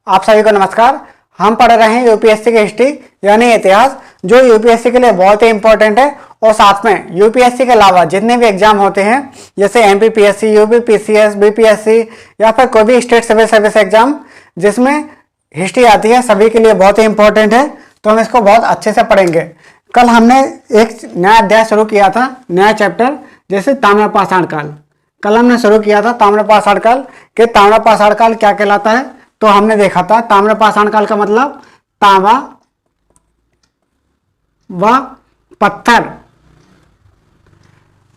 आप सभी को नमस्कार। हम पढ़ रहे हैं यूपीएससी की हिस्ट्री यानी इतिहास, जो यूपीएससी के लिए बहुत ही इंपॉर्टेंट है। और साथ में यूपीएससी के अलावा जितने भी एग्जाम होते हैं जैसे एमपीपीएससी, यूपीपीसीएस, बीपीएससी या फिर कोई भी स्टेट सिविल सर्विस एग्जाम जिसमें हिस्ट्री आती है, सभी के लिए बहुत ही इंपॉर्टेंट है। तो हम इसको बहुत अच्छे से पढ़ेंगे। कल हमने एक नया अध्याय शुरू किया था, नया चैप्टर, जैसे ताम्रपाषाण काल। कल हमने शुरू किया था ताम्रपाषाण काल कि ताम्रपाषाण काल क्या कहलाता है। तो हमने देखा था ताम्रपाषाण काल का मतलब तांबा व पत्थर,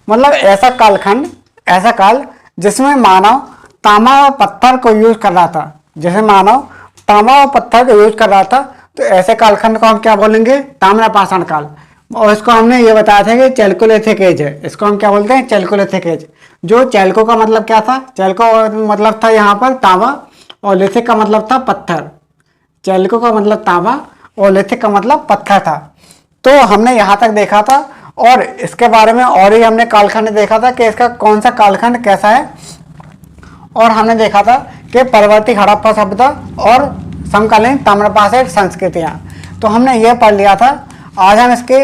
मतलब ऐसा कालखंड, ऐसा काल जिसमें मानव तांबा व पत्थर को यूज कर रहा था। जैसे मानव तांबा व पत्थर को यूज कर रहा था तो ऐसे कालखंड को हम क्या बोलेंगे? ताम्रपाषाण काल। और इसको हमने ये बताया था कि चैल्कोलिथिक एज है। इसको हम क्या बोलते हैं? Chalcolithic age. जो चैल्को का मतलब क्या था? चैल्को मतलब था यहाँ पर तांबा और लिथिक का मतलब था पत्थर। चैल्को का मतलब तांबा और लिथिक का मतलब पत्थर था। तो हमने यहाँ तक देखा था और इसके बारे में और ही हमने कालखंड देखा था कि इसका कौन सा कालखंड कैसा है। और हमने देखा था कि परवर्ती हड़प्पा सभ्यता और समकालीन ताम्रपाषाण संस्कृतियाँ। तो हमने ये पढ़ लिया था। आज हम इसके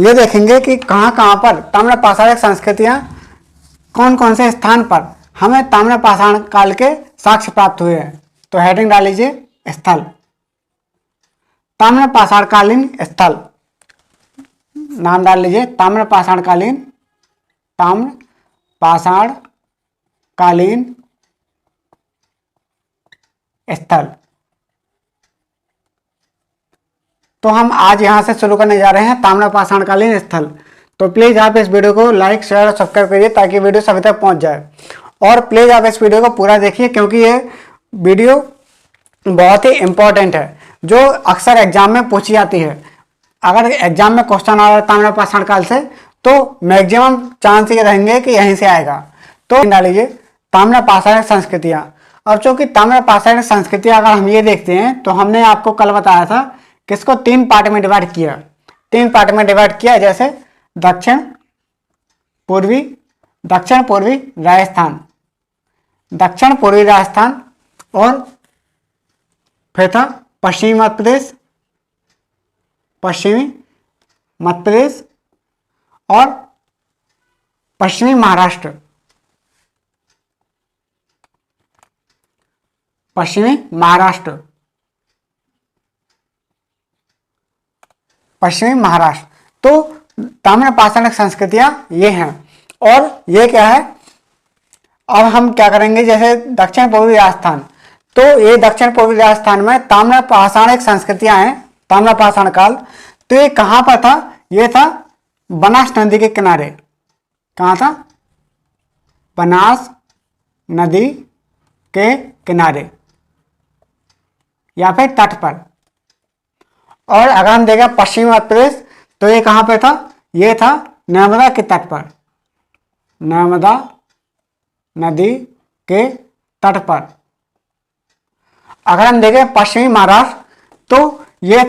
ये देखेंगे कि कहाँ कहाँ पर ताम्रपाषाण संस्कृतियाँ, कौन कौन से स्थान पर हमें ताम्रपाषाण काल के साक्ष्य प्राप्त हुए हैं। तो हेडिंग डाल लीजिए स्थल, ताम्रपाषाणकालीन स्थल, नाम डाल लीजिए ताम्रपाषाणकालीन, ताम्रपाषाणकालीन स्थल। तो हम आज यहां से शुरू करने जा रहे हैं ताम्रपाषाणकालीन स्थल। तो प्लीज आप इस वीडियो को लाइक, शेयर और सब्सक्राइब करिए ताकि वीडियो सभी तक पहुंच जाए। और प्लीज आप इस वीडियो को पूरा देखिए क्योंकि ये वीडियो बहुत ही इंपॉर्टेंट है, जो अक्सर एग्जाम में पूछी जाती है। अगर एग्जाम में क्वेश्चन आ रहा है ताम्रपाषाण काल से तो मैक्सिमम चांस ये रहेंगे कि यहीं से आएगा। तो डालिए ताम्रपाषाण संस्कृतियां। अब चूंकि ताम्रपाषाण संस्कृतियां अगर हम ये देखते हैं तो हमने आपको कल बताया था कि इसको 3 पार्ट में डिवाइड किया। 3 पार्ट में डिवाइड किया, जैसे दक्षिण पूर्वी राजस्थान, दक्षिण पूर्वी राजस्थान, और फिर था पश्चिमी मध्य प्रदेश और पश्चिमी महाराष्ट्र। तो ताम्रपाषाण संस्कृतियां ये हैं। और ये क्या है? अब हम क्या करेंगे, जैसे दक्षिण पूर्वी राजस्थान, तो ये दक्षिण पूर्वी राजस्थान में ताम्रपाषाण एक संस्कृतियां हैं, ताम्रपाषाण काल। तो ये कहां पर था? ये था बनास नदी के किनारे। कहां था? बनास नदी के किनारे या फिर तट पर। और अगर हम देखें पश्चिमी मध्य प्रदेश तो ये कहां पे था? ये था नर्मदा के तट पर, नर्मदा नदी के तट पर। अगर हम देखें पश्चिमी महाराष्ट्र तो ये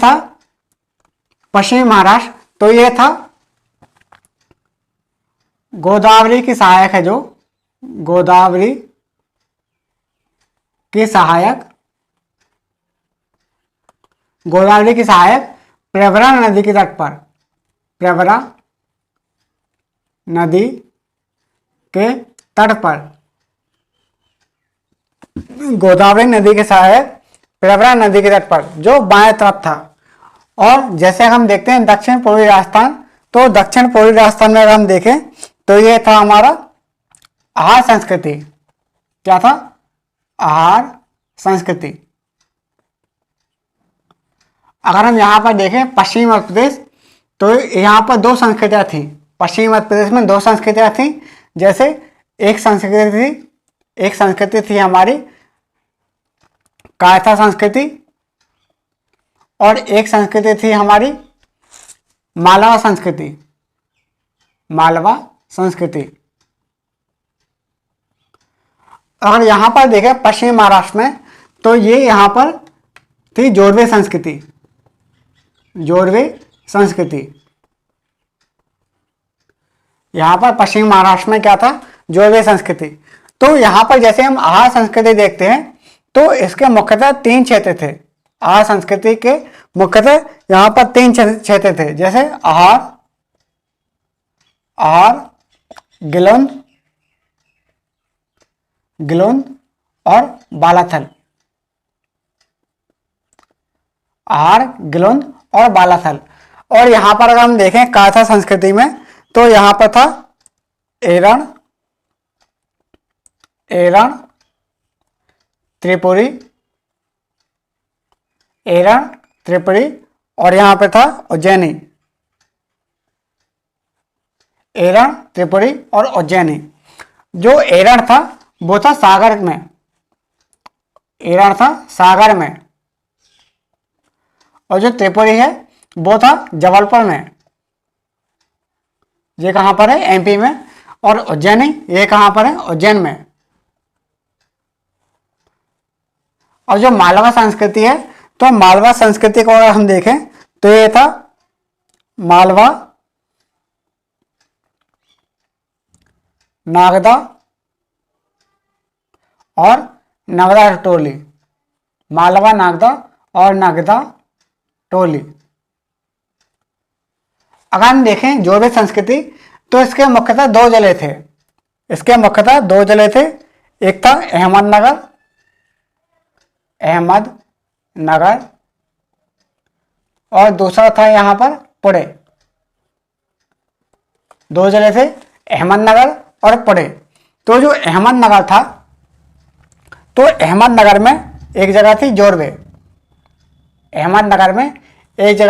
था गोदावरी की सहायक है, जो गोदावरी की सहायक प्रवरा नदी के तट पर, प्रवरा नदी के तट पर, गोदावरी नदी के सहायक प्रवरा नदी के तट पर, जो बाएं तरफ था। और जैसे हम देखते हैं दक्षिण पूर्वी राजस्थान, तो दक्षिण पूर्वी राजस्थान में अगर हम देखें तो ये था हमारा आहार संस्कृति। क्या था? आहार संस्कृति। अगर हम यहां पर देखें पश्चिमी मध्य प्रदेश, तो यहां पर 2 संस्कृतियां थी। पश्चिमी मध्य प्रदेश में 2 संस्कृतियां थी। जैसे एक संस्कृति थी हमारी कायथा संस्कृति और एक संस्कृति थी हमारी मालवा संस्कृति। अगर यहां पर देखें पश्चिमी महाराष्ट्र में तो ये यहां पर थी जोरवे संस्कृति। यहां पर पश्चिमी महाराष्ट्र में क्या था? जोरवे संस्कृति। तो यहां पर जैसे हम आहार संस्कृति देखते हैं तो इसके मुख्यतः 3 क्षेत्र थे। आहार संस्कृति के मुख्यतः यहाँ पर 3 क्षेत्र थे, जैसे आहार, गिलोंद और बालाथल। आहार, गिलोंद और बालाथल। और यहाँ पर अगर हम देखें काथा संस्कृति में, तो यहाँ पर था एरण, त्रिपुरी, और यहाँ पे था उज्जैनी। एरण, त्रिपुरी और उज्जैनी। जो एरण था वो था सागर में, और जो त्रिपुरी है वो था जबलपुर में, ये कहाँ पर है, एमपी में। और उज्जैनी ये कहाँ पर है, उज्जैन में। और जो मालवा संस्कृति है, तो मालवा संस्कृति को अगर हम देखें तो ये था मालवा, नागदा और नगदा टोली। मालवा, नागदा और नगदा टोली। अगर हम देखें जोड़वे संस्कृति, तो इसके मुख्यतः 2 जिले थे। एक था अहमदनगर और दूसरा था यहाँ पर पुणे। 2 जिले थे, अहमदनगर और पुणे। तो जो अहमदनगर था, तो अहमदनगर में एक जगह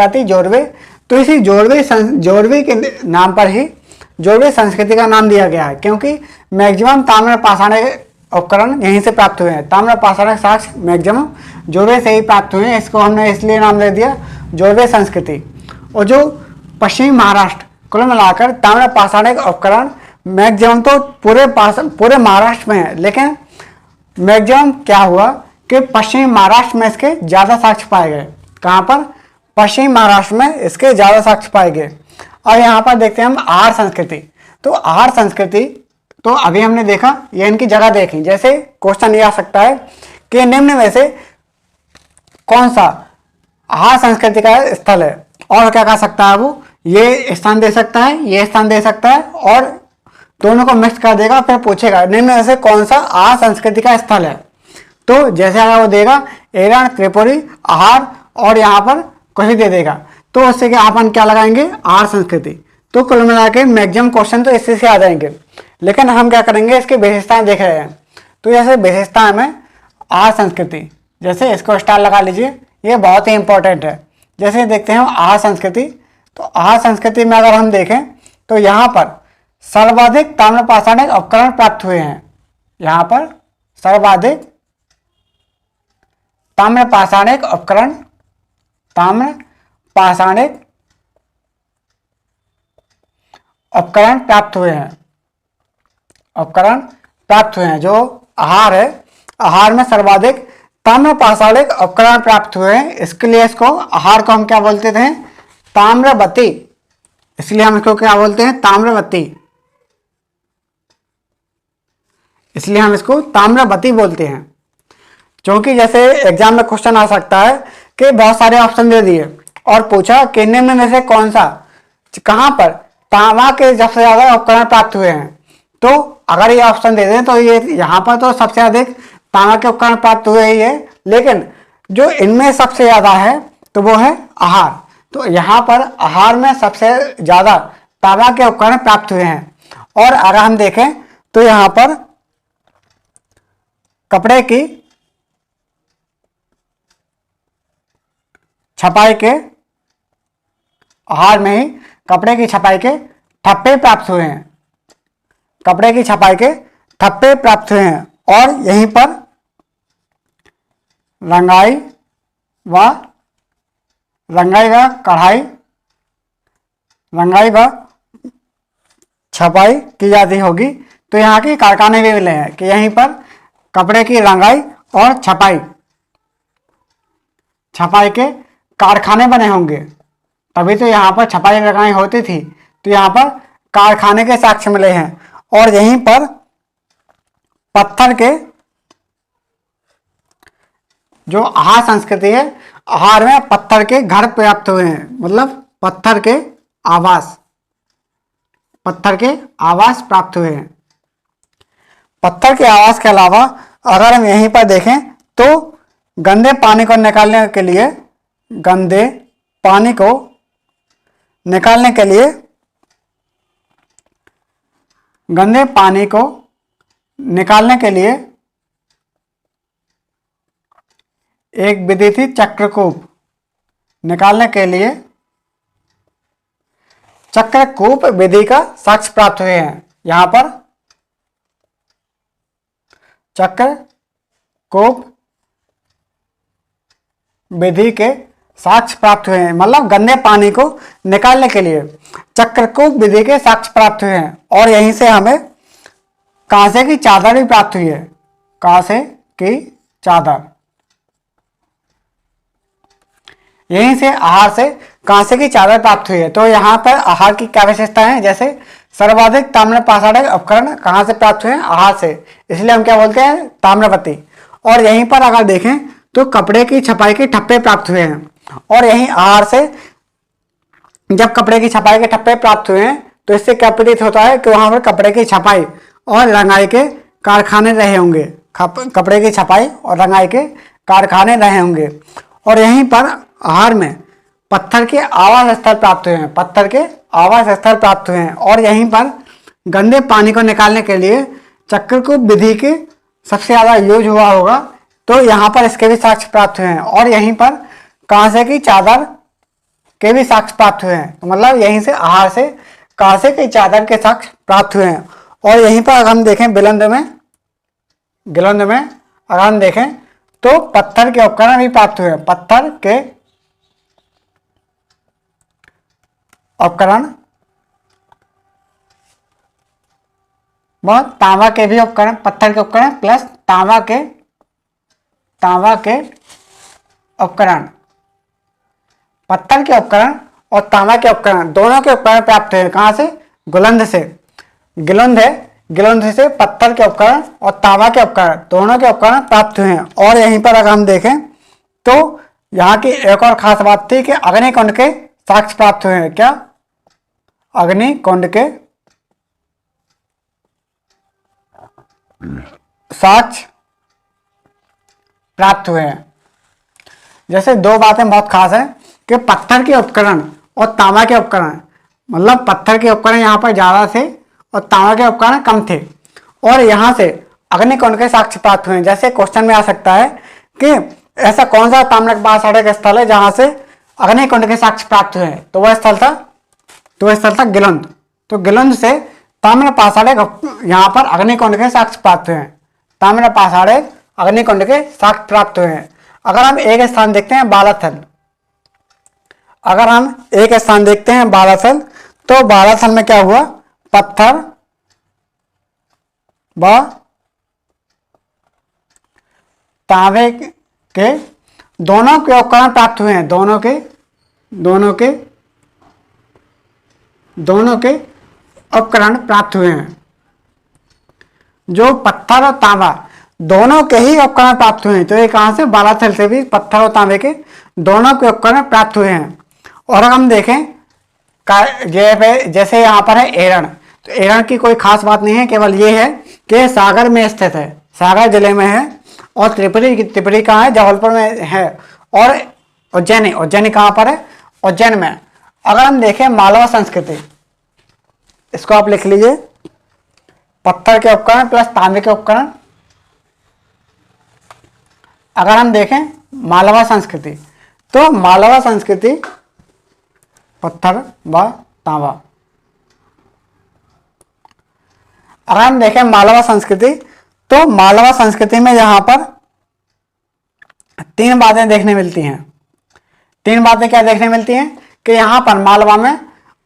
थी जोड़वे। तो इसी जोड़वे के नाम पर ही जोड़वे संस्कृति का नाम दिया गया है, क्योंकि मैक्सिमम ताम्र पाषाणिक उपकरण यहीं से प्राप्त हुए हैं। ताम्र पाषाणिक साक्ष्य मैक्सिमम जोड़वे से ही प्राप्त हुए हैं। इसको हमने इसलिए नाम दे दिया जोड़वे संस्कृति। और जो पश्चिमी महाराष्ट्र, कुल मिलाकर ताम्र पाषाणिक उपकरण मैक्सिमम तो पूरे महाराष्ट्र में है, लेकिन मैक्सिमम क्या हुआ कि पश्चिमी महाराष्ट्र में इसके ज़्यादा साक्ष्य पाए गए। कहाँ पर? पश्चिमी महाराष्ट्र में इसके ज़्यादा साक्ष्य पाए गए। और यहाँ पर देखते हैं हम आहार संस्कृति। तो आहार संस्कृति तो अभी हमने देखा, ये इनकी जगह देखी। जैसे क्वेश्चन ये आ सकता है कि निम्न में से कौन सा आहार संस्कृति का स्थल है, और क्या कह सकता है वो, ये स्थान दे सकता है, ये स्थान दे सकता है, और दोनों को मिक्स कर देगा, फिर पूछेगा निम्न में से कौन सा आहार संस्कृति का स्थल है। तो जैसे अगर वो देगा एरण, त्रिपुरी, आहार और यहाँ पर कुछ भी दे देगा, तो उससे क्या अपन क्या लगाएंगे, आहार संस्कृति। तो कुल मिला के मैक्सिमम क्वेश्चन तो इससे आ जाएंगे। लेकिन हम क्या करेंगे, इसकी विशेषताएं देख रहे हैं। तो जैसे विशेषताएं में आहार संस्कृति, जैसे इसको स्टार लगा लीजिए, ये बहुत ही इंपॉर्टेंट है। जैसे देखते हैं आहार संस्कृति, तो आहार संस्कृति में अगर हम देखें तो यहाँ पर सर्वाधिक ताम्र पाषाणिक उपकरण प्राप्त हुए हैं। यहाँ पर सर्वाधिक ताम्र पाषाणिक उपकरण, प्राप्त हुए हैं। जो आहार है, आहार में सर्वाधिक ताम्र पाषाणिक उपकरण प्राप्त हुए हैं। इसके लिए इसको आहार को हम क्या बोलते थे, ताम्रवती। इसलिए हम इसको क्या बोलते हैं, ताम्रवती। इसलिए हम इसको ताम्रवती बोलते हैं। क्योंकि जैसे एग्जाम में क्वेश्चन आ सकता है कि बहुत सारे ऑप्शन दे दिए और पूछा कि निम्न में से कौन सा, कहां पर तांबा के सबसे ज्यादा उपकरण प्राप्त हुए हैं। तो अगर ये ऑप्शन दे दें तो ये यहाँ पर तो सबसे अधिक तांबा के उपकरण प्राप्त हुए ही है, लेकिन जो इनमें सबसे ज्यादा है तो वो है आहार। तो यहाँ पर आहार में सबसे ज्यादा तांबा के उपकरण प्राप्त हुए हैं। और अगर हम देखें तो यहाँ पर कपड़े की छपाई के, आहार में ही कपड़े की छपाई के ठप्पे प्राप्त हुए हैं। और यहीं पर रंगाई व छपाई की जाती होगी। तो यहाँ के कारखाने भी मिले हैं कि यहीं पर कपड़े की रंगाई और छपाई के कारखाने बने होंगे, तभी तो यहाँ पर छपाई रंगाई होती थी। तो यहाँ पर कारखाने के साक्ष्य मिले हैं। और यहीं पर पत्थर के जो आहार संस्कृति है, आहार में पत्थर के घर प्राप्त हुए हैं, मतलब पत्थर के आवास प्राप्त हुए हैं। पत्थर के आवास के अलावा अगर हम यहीं पर देखें तो गंदे पानी को निकालने के लिए एक विधि थी चक्रकूप। निकालने के लिए चक्रकूप विधि का साक्ष्य प्राप्त हुए हैं। यहां पर चक्रकूप विधि के साक्ष्य प्राप्त हुए हैं, मतलब गंदे पानी को निकालने के लिए चक्रकूप विधि के साक्ष्य प्राप्त हुए हैं। और यहीं से हमें कांसे की चादर भी प्राप्त हुई है, कांसे की चादर। यहीं से आहार से कांसे की चादर प्राप्त हुई है। तो यहाँ पर आहार की क्या विशेषता है, जैसे सर्वाधिक ताम्र पाषाण उपकरण कहाँ से प्राप्त हुए हैं, आहार से, इसलिए हम क्या बोलते हैं, ताम्रपति। और यहीं पर अगर देखें तो कपड़े की छपाई के ठप्पे प्राप्त हुए हैं। और यहीं आहार से जब कपड़े की छपाई के ठप्पे प्राप्त हुए हैं तो इससे क्या प्रतीत होता है कि वहां पर कपड़े की छपाई और रंगाई के कारखाने रहे होंगे, कपड़े की छपाई और रंगाई के कारखाने रहे होंगे। और यहीं पर आहार में पत्थर के आवास स्थल प्राप्त हुए हैं, पत्थर के आवास स्थल प्राप्त हुए हैं। और यहीं पर गंदे पानी को निकालने के लिए चक्रकूप विधि के सबसे ज्यादा यूज हुआ होगा, तो यहाँ पर इसके भी साक्ष्य प्राप्त हुए हैं। और यहीं पर कांसे की चादर के भी साक्ष्य प्राप्त हुए हैं, तो मतलब यहीं से आहार से कांसे की चादर के साक्ष्य प्राप्त हुए हैं। और यहीं पर अगर हम देखें गिलंद में अगर हम देखें तो पत्थर के उपकरण भी प्राप्त हुए हैं, पत्थर के उपकरण व तांबा के भी उपकरण, पत्थर के उपकरण प्लस तांबा के उपकरण, पत्थर के उपकरण और तांबा के उपकरण, दोनों के उपकरण प्राप्त हुए। कहां से, गिलंद से। गिलंद से पत्थर के उपकरण और तांबा के उपकरण, दोनों के उपकरण प्राप्त हुए हैं। और यहीं पर अगर हम देखें तो यहाँ की एक और खास बात थी कि अग्निकुंड के साक्ष्य प्राप्त हुए हैं। क्या, अग्निकुंड के साक्ष्य प्राप्त हुए हैं। जैसे दो बातें बहुत खास है कि पत्थर के उपकरण और तांबा के उपकरण, मतलब पत्थर के उपकरण यहाँ पर ज्यादा थे और तांबा के उपकरण कम थे। और यहाँ से अग्निकुंड के साक्ष्य प्राप्त हुए हैं। जैसे क्वेश्चन में आ सकता है कि ऐसा कौन सा ताम्र पाषाण का स्थल है जहां से अग्निकुंड के साक्ष्य प्राप्त हुए हैं, तो वह स्थल था गिलंद। तो गिलंद से ताम्र पाषाण यहाँ पर अग्निकुंड के साक्ष्य प्राप्त हुए हैं, ताम्र पाषाण अग्निकुंड के साक्ष्य प्राप्त हुए हैं। अगर हम एक स्थान देखते हैं बालाथल, तो बालाथल में क्या हुआ, पत्थर व तांबे के दोनों के उपकरण प्राप्त हुए हैं, दोनों के उपकरण प्राप्त हुए हैं। जो पत्थर और तांबा दोनों के ही उपकरण प्राप्त हुए हैं, तो ये कहां से, बालाथल से भी पत्थर और तांबे के दोनों के उपकरण प्राप्त हुए हैं। और अगर हम देखें जैसे यहाँ पर है एरण, तो एरण की कोई खास बात नहीं है, केवल ये है कि सागर में स्थित है, सागर जिले में है। और त्रिपुरी कहाँ है, जबलपुर में है। और उज्जैनी कहाँ पर है, उज्जैन में। अगर हम देखें मालवा संस्कृति, इसको आप लिख लीजिए, पत्थर के उपकरण प्लस तांबे के उपकरण। अगर हम देखें मालवा संस्कृति, तो मालवा संस्कृति पत्थर व तांबा। अगर हम देखें मालवा संस्कृति, तो मालवा संस्कृति में यहां पर तीन बातें देखने मिलती हैं। तीन बातें क्या देखने मिलती हैं कि यहां पर मालवा में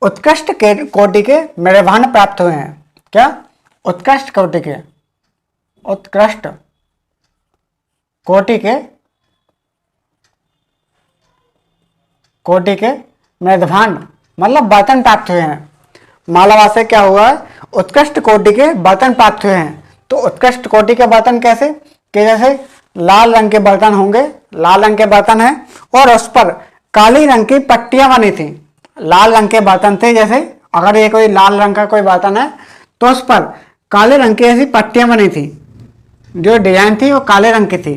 उत्कृष्ट कोटि के मेढ़भांड प्राप्त हुए हैं। क्या, उत्कृष्ट कोटि के मेढ़भांड, मतलब बर्तन प्राप्त हुए हैं। मालवा से क्या हुआ है, उत्कृष्ट कोटि के बर्तन प्राप्त हुए हैं। तो उत्कृष्ट कोटि के बर्तन कैसे, कि जैसे लाल रंग के बर्तन होंगे, लाल रंग के बर्तन हैं और उस पर काली रंग की पट्टियां बनी थी। लाल रंग के बर्तन थे, जैसे अगर ये कोई लाल रंग का कोई बर्तन है तो उस पर काले रंग की ऐसी पट्टियां बनी थी, जो डिजाइन थी वो काले रंग की थी।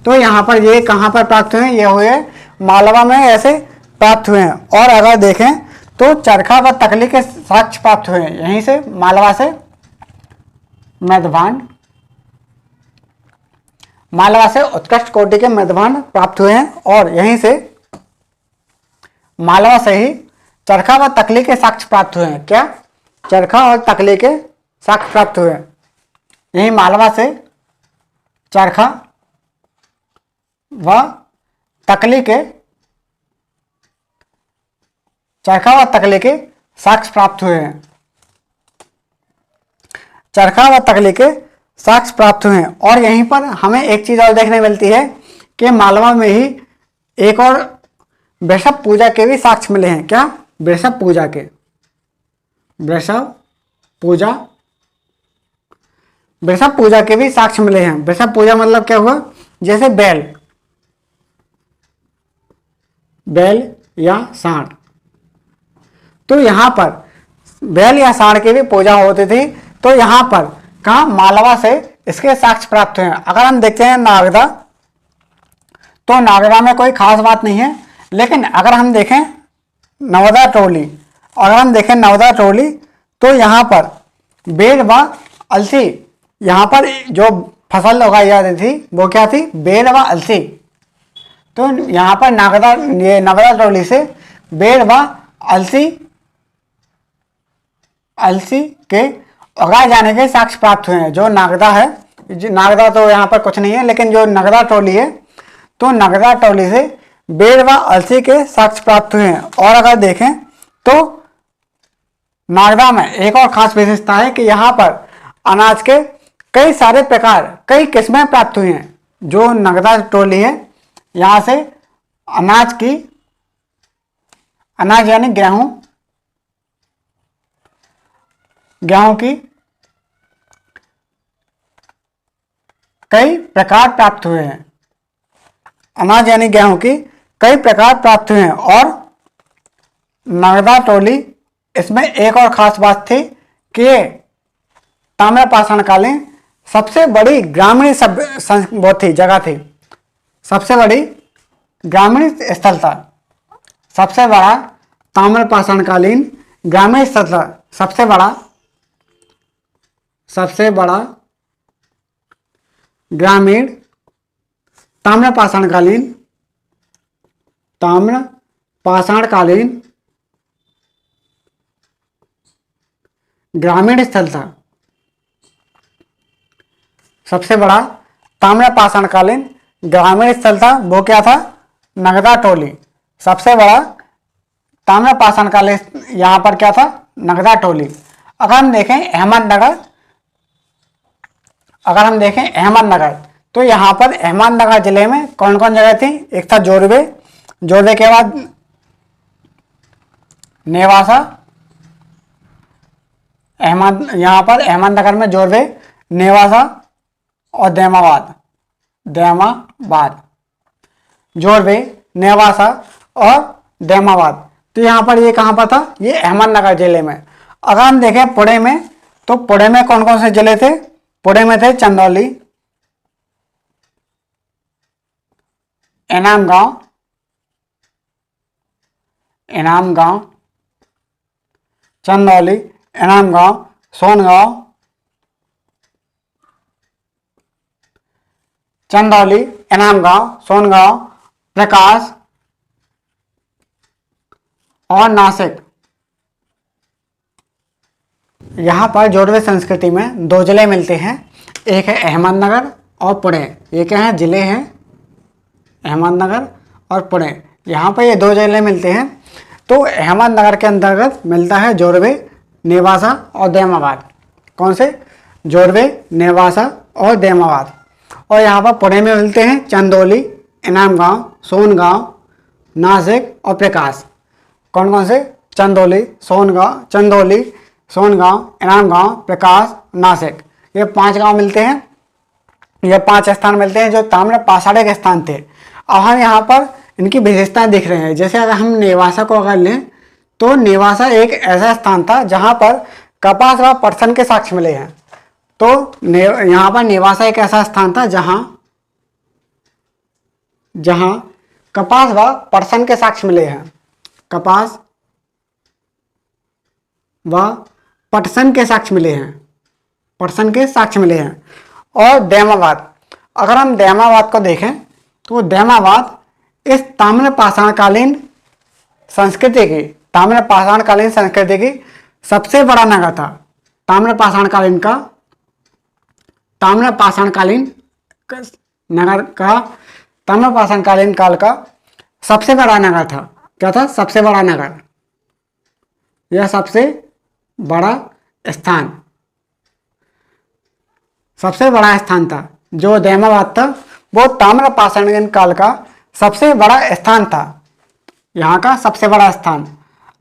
तो यहाँ पर ये कहाँ पर प्राप्त हुए? ये हुए मालवा में ऐसे प्राप्त हुए हैं। और अगर देखें तो चरखा व तकली के साक्ष्य प्राप्त हुए हैं यहीं से, मालवा से मृदभांड, मालवा से उत्कृष्ट कोटि के मृदभांड प्राप्त हुए हैं और यहीं से मालवा से ही चरखा व तकली के साक्ष्य प्राप्त हुए हैं। क्या? चरखा और तकली के साक्ष्य प्राप्त हुए हैं। यही मालवा से चरखा व तकली के साक्ष्य प्राप्त हुए हैं। चरखा व तकली के साक्ष्य प्राप्त हुए हैं। और यहीं पर हमें एक चीज और देखने मिलती है कि मालवा में ही एक और वृषभ पूजा के भी साक्ष्य मिले हैं। क्या? वृषभ पूजा के, वृषभ पूजा के भी साक्ष्य मिले हैं। वृषभ पूजा मतलब क्या हुआ? जैसे बैल या सांड, तो यहां पर बैल या सांड की भी पूजा होती थी। तो यहां पर कहा? मालवा से इसके साक्ष्य प्राप्त हुए हैं। अगर हम देखते हैं नागदा, तो नागदा में कोई खास बात नहीं है, लेकिन अगर हम देखें नवदा टोली, तो यहाँ पर बेल व अलसी, यहाँ पर जो फसल उगाई जाती थी वो क्या थी? बेल व अलसी। तो यहाँ पर नवदा टोली से बेल व अलसी के उगाए जाने के साक्ष्य प्राप्त हुए हैं। जो नागदा है, नागदा तो यहाँ पर कुछ नहीं है, लेकिन जो नगदा टोली है, तो नगदा टोली से बेल व अलसी के साक्ष्य प्राप्त हुए हैं। और अगर देखें तो नागदा में एक और खास विशेषता है कि यहाँ पर अनाज के कई सारे प्रकार, कई किस्में प्राप्त हुई हैं। जो नगदा टोली है, यहाँ से अनाज यानी गेहूं की कई प्रकार प्राप्त हुए हैं। अनाज यानी गेहूं की कई प्रकार प्राप्त हुए हैं। और नगदा टोली, इसमें एक और खास बात थी कि ताम्रपाषाणकालीन सबसे बड़ी ग्रामीण जगह थी, सबसे बड़ी ग्रामीण स्थल था। सबसे बड़ा ताम्रपाषाणकालीन ग्रामीण स्थल था। सबसे बड़ा ग्रामीण ताम्रपाषाणकालीन ग्रामीण स्थल था। सबसे बड़ा ताम्रपाषाणकालीन ग्रामीण स्थल था, वो क्या था? नगदा टोली। सबसे बड़ा ताम्रपाषाणकालीन यहाँ पर क्या था? नगदा टोली। अगर हम देखें अहमदनगर, तो यहाँ पर अहमदनगर जिले में कौन कौन जगह थी? एक था जोरवे, जोरवे के बाद नेवासा, यहाँ पर अहमदनगर में जोरवे, नेवासा और देमाबाद, जोरवे, नेवासा और देमाबाद। तो यहाँ पर ये कहाँ पर था? ये अहमदनगर जिले में। अगर हम देखें पुणे में, तो पुणे में कौन कौन से जिले थे? पुणे में थे चंदौली, इनामगांव, चंदौली, इनामगांव, सोनगांव, प्रकाश और नासिक। यहाँ पर जोड़वे संस्कृति में दो जिले मिलते हैं, एक है अहमदनगर और पुणे। ये क्या है? जिले हैं अहमदनगर और पुणे। यहाँ पर ये दो जिले मिलते हैं। तो अहमदनगर के अंतर्गत मिलता है जोरवे, नेवासा और देमाबाद। कौन से? जोरवे, नेवासा और देमाबाद। और यहाँ पर पुणे में मिलते हैं चंदौली, इनामगांव, सोनगांव, नासिक और प्रकाश। कौन कौन से? चंदौली, सोनगांव, इनामगांव, प्रकाश, नासिक। ये 5 गांव मिलते हैं, ये 5 स्थान मिलते हैं जो ताम्रपाषाणिक स्थान थे। और हम यहाँ पर इनकी विशेषताएं देख रहे हैं। जैसे अगर हम नेवासा को अगर लें तो नेवासा एक ऐसा स्थान था जहाँ पर कपास व पटसन के साक्ष्य मिले हैं। तो यहाँ पर नेवासा एक ऐसा स्थान था जहाँ कपास व पटसन के साक्ष्य मिले हैं। कपास व पटसन के साक्ष्य मिले हैं। पटसन के साक्ष्य मिले हैं। और दैमावाद, अगर हम दैमावाद को देखें तो दैमावाद इस ताम्रपाषाणकालीन संस्कृति की सबसे बड़ा नगर था। ताम्रपाषाणकालीन काल का सबसे बड़ा नगर था। क्या था? सबसे बड़ा नगर, यह सबसे बड़ा स्थान था। जो दैमावाद था वो ताम्रपाषाणकालीन काल का सबसे बड़ा स्थान था, यहाँ का सबसे बड़ा स्थान।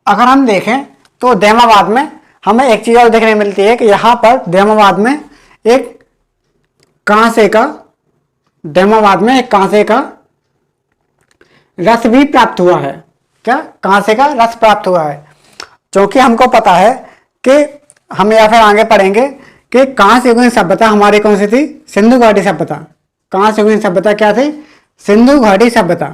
अगर हम देखें तो दैमावाद में हमें एक चीज़ और देखने मिलती है कि यहाँ पर दैमावाद में एक कांसे का रस भी प्राप्त हुआ है। क्या? कांसे का रस प्राप्त हुआ है। क्योंकि हमको पता है कि हम या फिर आगे पढ़ेंगे कि कांस्य युगीन सभ्यता हमारी कौन सी थी? सिंधु घाटी सभ्यता। कांस्य युगीन सभ्यता क्या थी? सिंधु घाटी सभ्यता।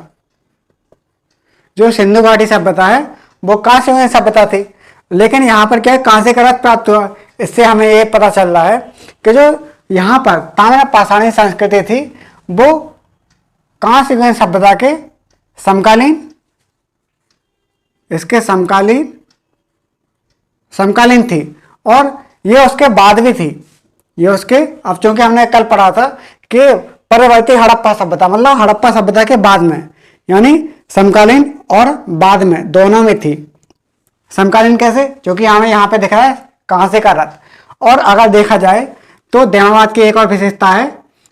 जो सिंधु घाटी सभ्यता है वो कांस्य युगीन सभ्यता थी। लेकिन यहाँ पर क्या है? कांसे का रस प्राप्त हुआ। इससे हमें ये पता चल रहा है कि जो यहाँ पर ताम्रपाषाणी संस्कृति थी वो कांस्य युगीन सभ्यता के समकालीन थी। और ये उसके बाद भी थी। अब चूंकि हमने कल पढ़ा था कि परवर्ती हड़प्पा सभ्यता, मतलब हड़प्पा सभ्यता के बाद में, यानी समकालीन और बाद में दोनों में थी। समकालीन कैसे? क्योंकि हमें यहाँ पे दिख रहा है कांसे का रथ। और अगर देखा जाए तो दैमावाद की एक और विशेषता है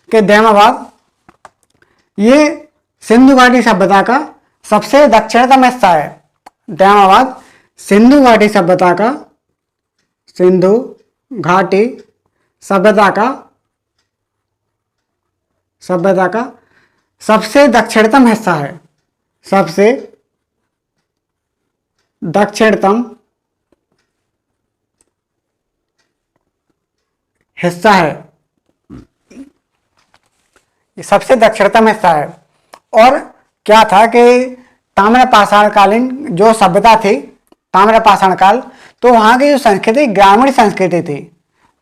कि दैमावाद ये सिंधु घाटी सभ्यता का सबसे दक्षिणतम हिस्सा है। दैमावाद सिंधु घाटी सभ्यता का सबसे दक्षिणतम हिस्सा है। सबसे दक्षिणतम हिस्सा है। ये सबसे दक्षिणतम हिस्सा है। और क्या था कि ताम्रपाषाणकालीन जो सभ्यता थी, ताम्रपाषाण काल, तो वहाँ की जो संस्कृति ग्रामीण संस्कृति थी।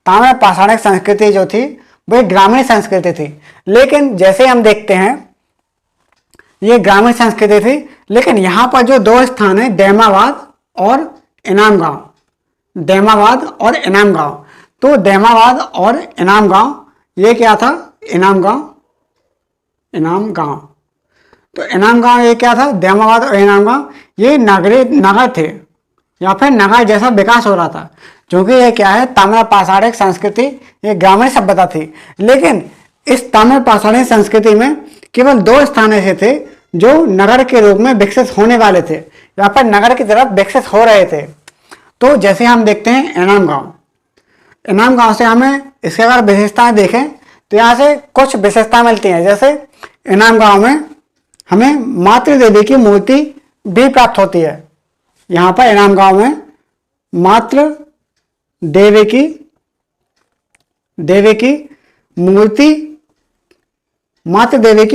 ताम्रपाषाणिक संस्कृति जो थी वह ग्रामीण संस्कृति थी। लेकिन जैसे हम देखते हैं ये ग्रामीण संस्कृति थी, लेकिन यहाँ पर जो दो स्थान है दैमावाद और इनाम गांव, दैमावाद और इनाम गांव, तो दैमावाद और इनाम गांव ये क्या था? इनाम गांव। तो इनाम गांव ये क्या था? दैमावाद और इनाम गांव ये नगर थे या फिर नगर जैसा विकास हो रहा था। क्योंकि ये क्या है? ताम्रपाषाणिक संस्कृति ये ग्रामीण सभ्यता थी। लेकिन इस ताम्रपाषाणिक संस्कृति में केवल दो स्थान ऐसे थे जो नगर के रूप में विकसित होने वाले थे या फिर नगर की तरफ विकसित हो रहे थे। तो जैसे हम देखते हैं इनाम गांव से हमें इसके अगर विशेषताएं देखें तो यहाँ से कुछ विशेषताएं मिलती हैं। जैसे इनाम गांव में हमें मातृ देवी की मूर्ति भी प्राप्त होती है। यहाँ पर इनाम गांव में मातृ देवी की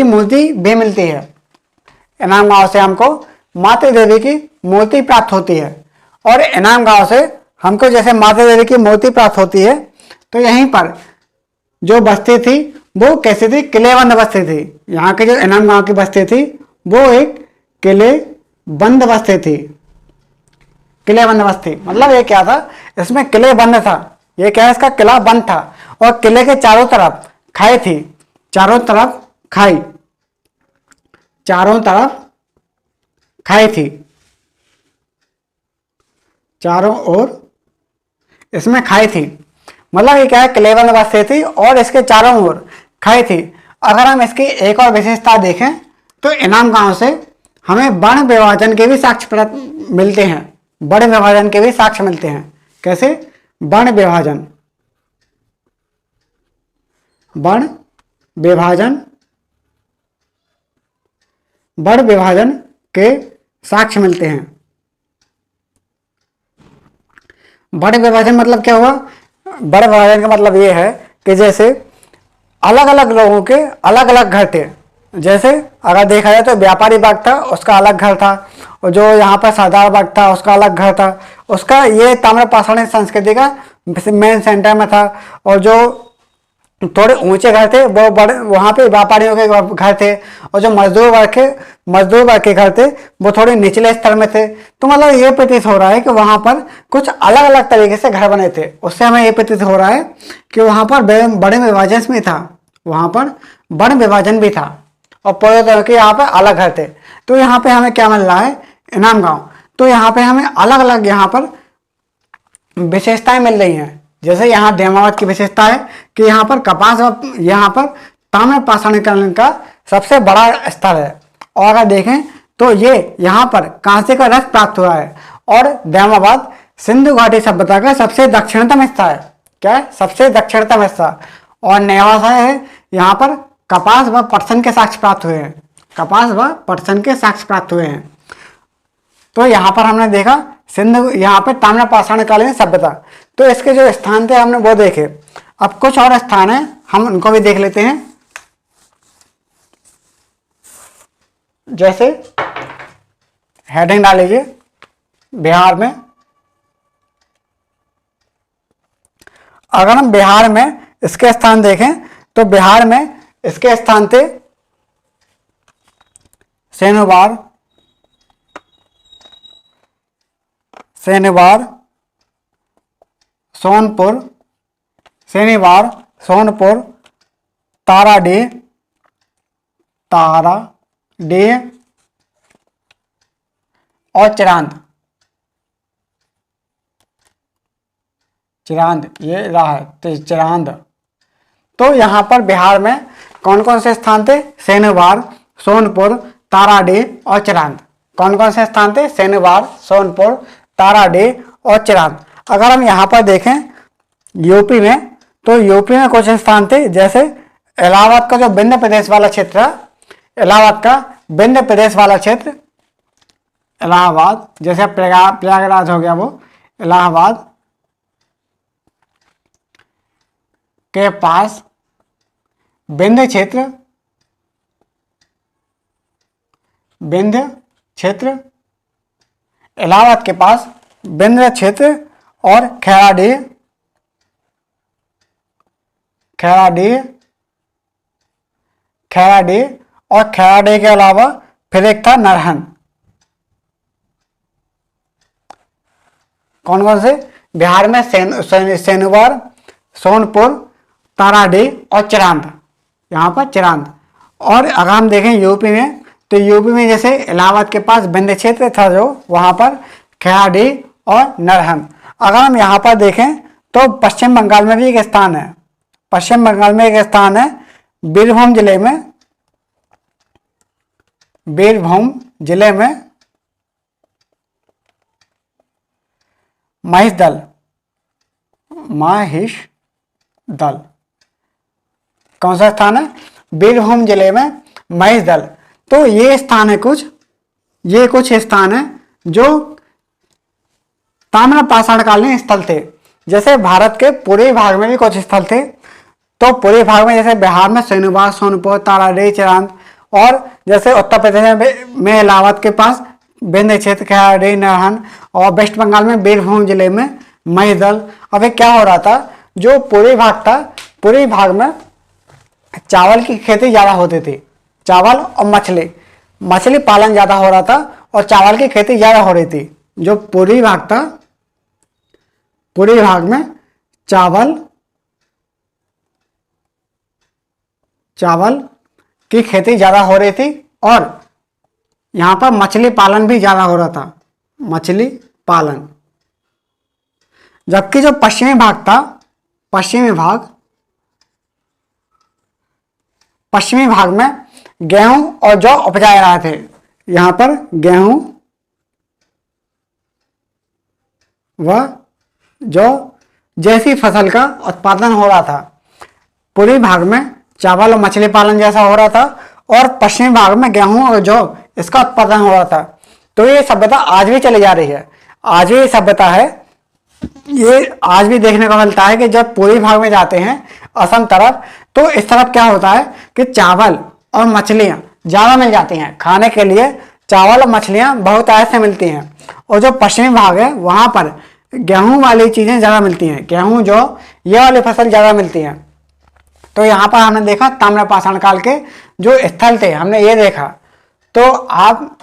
मूर्ति भी मिलती है। इनाम गांव से हमको मातृ देवी की मूर्ति प्राप्त होती है। और इनाम गांव से हमको जैसे मातृ देवी की मूर्ति प्राप्त होती है, तो यहीं पर जो बस्ती थी वो कैसी थी? किलेबंद बस्ती थी। यहाँ के जो इनाम गांव की बस्ती थी वो एक किलेबंद बस्ती थी। किलेबंद बस्ती मतलब ये क्या था? इसमें किले बंद था। ये क्या है? इसका किला बंद था और किले के चारों तरफ खाई थी। चारों तरफ खाई थी। चारों ओर इसमें खाई थी। मतलब ये क्या है? किलेबंद बस्ती थी और इसके चारों ओर खाई थी। अगर हम इसकी एक और विशेषता देखें तो इनाम गांव से हमें वर्ण विभाजन के भी साक्ष्य मिलते हैं। वर्ण विभाजन के भी साक्ष्य मिलते हैं। कैसे? वर्ण विभाजन बड़ विभाजन के साक्ष्य मिलते हैं। बड़ विभाजन मतलब क्या हुआ? बड़ विभाजन का मतलब ये है कि जैसे अलग अलग लोगों के अलग अलग घर थे। जैसे अगर देखा जाए तो व्यापारी वर्ग था, उसका अलग घर था, और जो यहाँ पर सरदार वर्ग था उसका अलग घर था। उसका ये ताम्रपाषाणी संस्कृति का मेन सेंटर में था। और जो थोड़े ऊंचे घर थे वो बड़े, वहाँ पे व्यापारियों के घर थे। और जो मजदूर वर्ग के घर थे वो थोड़े निचले स्तर में थे। तो मतलब ये प्रतीत हो रहा है कि वहाँ पर कुछ अलग अलग तरीके से घर बने थे। उससे हमें ये प्रतीत हो रहा है कि वहाँ पर बड़े विभाजन भी था, वहाँ पर बड़ विभाजन भी था, और पूरे तरह के यहाँ पर अलग घर थे। तो यहाँ पे हमें क्या मिल रहा है? इनाम गांव। तो यहाँ पे हमें अलग अलग यहाँ पर विशेषताएं मिल रही हैं। जैसे यहाँ देमावत की विशेषता है कि यहाँ पर कपास और यहाँ पर ताम्र पाषाणीकरण का सबसे बड़ा स्थल है। और अगर देखें तो ये यहाँ पर कांसे का रस प्राप्त हुआ है। और देमावत सिंधु घाटी सभ्यता का सबसे दक्षिणतम हिस्सा है। क्या है? सबसे दक्षिणतम हिस्सा। और नेवासा है, यहाँ पर कपास व पटसन के साक्ष्य प्राप्त हुए हैं। कपास व पटसन के साक्ष्य प्राप्त हुए हैं। तो यहाँ पर हमने देखा सिंधु, यहाँ पे ताम्रपाषाणकालीन सभ्यता। तो इसके जो स्थान थे हमने वो देखे। अब कुछ और स्थान है, हम उनको भी देख लेते हैं। जैसे हेडिंग डाल लीजिए, बिहार में। अगर हम बिहार में इसके स्थान देखें तो बिहार में इसके स्थान थे सेनुवार, सोनपुर, ताराडीह और चिरांद ये रहा है चिरांद। तो यहाँ पर बिहार में कौन कौन से स्थान थे? सेनुवार, सोनपुर, ताराडीह और चिरांद। कौन कौन से स्थान थे? सेनुवार, सोनपुर, ताराडीह और चिरांद। अगर हम यहाँ पर देखें यूपी में, तो यूपी में कुछ स्थान थे। जैसे इलाहाबाद का जो विंध्य प्रदेश वाला क्षेत्र है, इलाहाबाद का विंध्य प्रदेश वाला क्षेत्र, इलाहाबाद जैसे प्रयागराज हो गया, वो इलाहाबाद के पास विंध्य क्षेत्र, इलाहाबाद के पास विंध्य क्षेत्र और खैराडीह और खैराडीह के अलावा फिर एक था नरहन। कौन कौन से? बिहार में सेनुवार, सोनपुर, ताराडीह और चिरांद। यहाँ पर चिरांद। और अगर हम देखें यूपी में, तो यूपी में जैसे इलाहाबाद के पास विंध्य क्षेत्र था, जो वहाँ पर खैराडीह और नरहन। अगर हम यहाँ पर देखें तो पश्चिम बंगाल में भी एक स्थान है। पश्चिम बंगाल में एक स्थान है बीरभूम जिले में महिषदल। कौन सा स्थान है? बीरभूम जिले में महिषदल। तो ये स्थान है कुछ स्थान है जो ताम्रपाषाणकालीन स्थल थे। जैसे भारत के पूर्वी भाग में भी कुछ स्थल थे। तो पूर्वी भाग में जैसे बिहार में सेनुवार, सोनपुर, ताराडीह, चिरांद, और जैसे उत्तर प्रदेश में इलाहाबाद के पास विंध्य क्षेत्र, खैराडीह, नरहन, और वेस्ट बंगाल में बीरभूम जिले में महिषदल। अब क्या हो रहा था? जो पूर्वी भाग था, पूर्वी भाग में चावल की खेती ज़्यादा होती थी। चावल और मछली पालन ज़्यादा हो रहा था और चावल की खेती ज़्यादा हो रही थी। जो पूर्वी भाग था, पूर्वी भाग में चावल की खेती ज़्यादा हो रही थी और यहाँ पर मछली पालन भी ज़्यादा हो रहा था, मछली पालन। जबकि जो पश्चिमी भाग था, पश्चिमी भाग में गेहूं और जौ उपजाए रहे थे। यहाँ पर गेहूं व जौ जैसी फसल का उत्पादन हो रहा था। पूर्वी भाग में चावल और मछली पालन जैसा हो रहा था और पश्चिमी भाग में गेहूं और जौ इसका उत्पादन हो रहा था। तो ये सभ्यता आज भी चली जा रही है, आज भी ये सभ्यता है। ये आज भी देखने को मिलता है कि जब पूर्वी भाग में जाते हैं असम तरफ, तो इस तरफ क्या होता है कि चावल और मछलियां ज़्यादा मिल जाती हैं खाने के लिए। चावल और मछलियां बहुत ऐसे मिलती हैं। और जो पश्चिमी भाग है वहाँ पर गेहूं वाली चीज़ें ज़्यादा मिलती हैं, गेहूं जो ये वाली फसल ज़्यादा मिलती हैं। तो यहाँ पर हमने देखा ताम्रपाषाण काल के जो स्थल थे, हमने ये देखा। तो आप,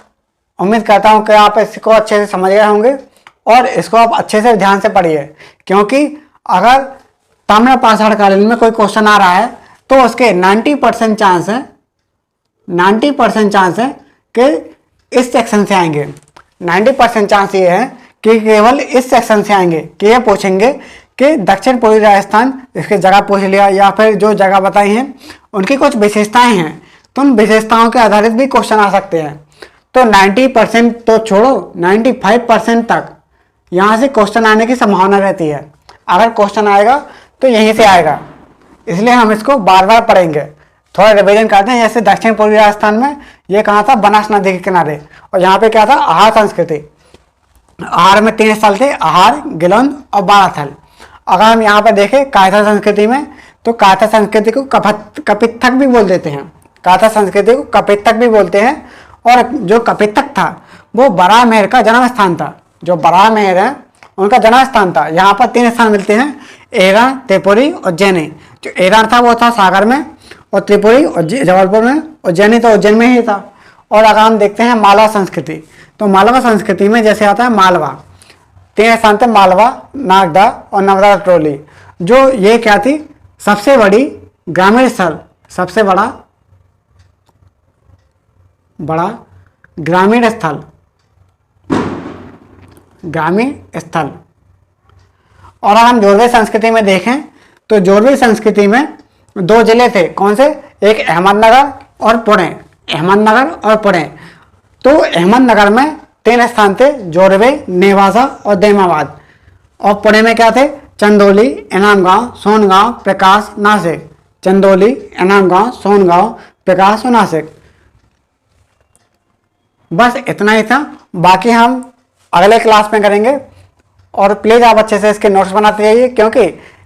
उम्मीद करता हूँ कि आप इसको अच्छे से समझ गए होंगे और इसको आप अच्छे से ध्यान से पढ़िए, क्योंकि अगर ताम्रपाषाण कालीन में कोई क्वेश्चन आ रहा है तो उसके 90% चांस है, 90% चांस है कि इस सेक्शन से आएंगे। 90% चांस ये है कि केवल इस सेक्शन से आएंगे कि ये पूछेंगे कि दक्षिण पूर्वी राजस्थान, इसकी जगह पूछ लिया या फिर जो जगह बताई हैं उनकी कुछ विशेषताएं हैं, तो उन विशेषताओं के आधारित भी क्वेश्चन आ सकते हैं। तो 90% तो छोड़ो, 95% तक यहाँ से क्वेश्चन आने की संभावना रहती है। अगर क्वेश्चन आएगा तो यहीं से आएगा, इसलिए हम इसको बार बार पढ़ेंगे। थोड़ा रिवीजन करते हैं। जैसे दक्षिण पूर्वी राजस्थान में ये कहाँ था, बनास नदी के किनारे, और यहाँ पे क्या था, आहार संस्कृति। आहार में 3 स्थल थे, आहार, गिलोंद और बाराथल। अगर हम यहाँ पर देखें कायथा संस्कृति में, तो कायथा संस्कृति को कपित्थक भी बोल देते हैं, कायथा संस्कृति को कपित्थक भी बोलते हैं। और जो कपित्थक था वो बराह मेहर का जन्म स्थान था, जो बराह मेहर है उनका जन्म स्थान था। यहाँ पर 3 स्थान मिलते हैं, एरान, त्रिपुरी और उज्जैनी। जो एरान था वो था सागर में, और त्रिपुरी और जबलपुर में, उज्जैनी तो उज्जैन में ही था। और अगर हम देखते हैं मालवा संस्कृति, तो मालवा संस्कृति में जैसे आता है मालवा, 3 स्थान थे, मालवा, नागदा और नर्मदा ट्रोली। जो ये क्या थी, सबसे बड़ी ग्रामीण स्थल, सबसे बड़ा ग्रामीण स्थल, ग्रामीण स्थल। और अगर हम जोरवे संस्कृति में देखें तो जोरवे संस्कृति में 2 जिले थे, कौन से, एक अहमदनगर और पुणे, अहमदनगर और पुणे। तो अहमदनगर में 3 स्थान थे, जोरवे, नेवासा और देमाबाद। और पुणे में क्या थे, चंदौली, इनामगांव, सोनगांव, प्रकाश, नासिक। चंदौली, इनामगांव, सोनगांव, प्रकाश और नासिक। बस इतना ही था, बाकी हम अगले क्लास में करेंगे। और प्लीज़ आप अच्छे से इसके नोट्स बनाते जाइए, क्योंकि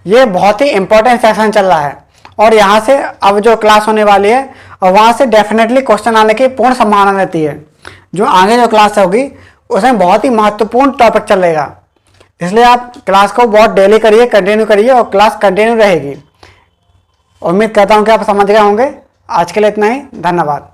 ये बहुत ही इंपॉर्टेंट सेक्शन चल रहा है। और यहाँ से अब जो क्लास होने वाली है, और वहाँ से डेफिनेटली क्वेश्चन आने की पूर्ण संभावना रहती है। जो आगे जो क्लास होगी उसमें बहुत ही महत्वपूर्ण टॉपिक चलेगा, इसलिए आप क्लास को बहुत डेली करिए, कंटिन्यू करिए, और क्लास कंटिन्यू रहेगी। उम्मीद करता हूँ कि आप समझ गए होंगे। आज के लिए इतना ही, धन्यवाद।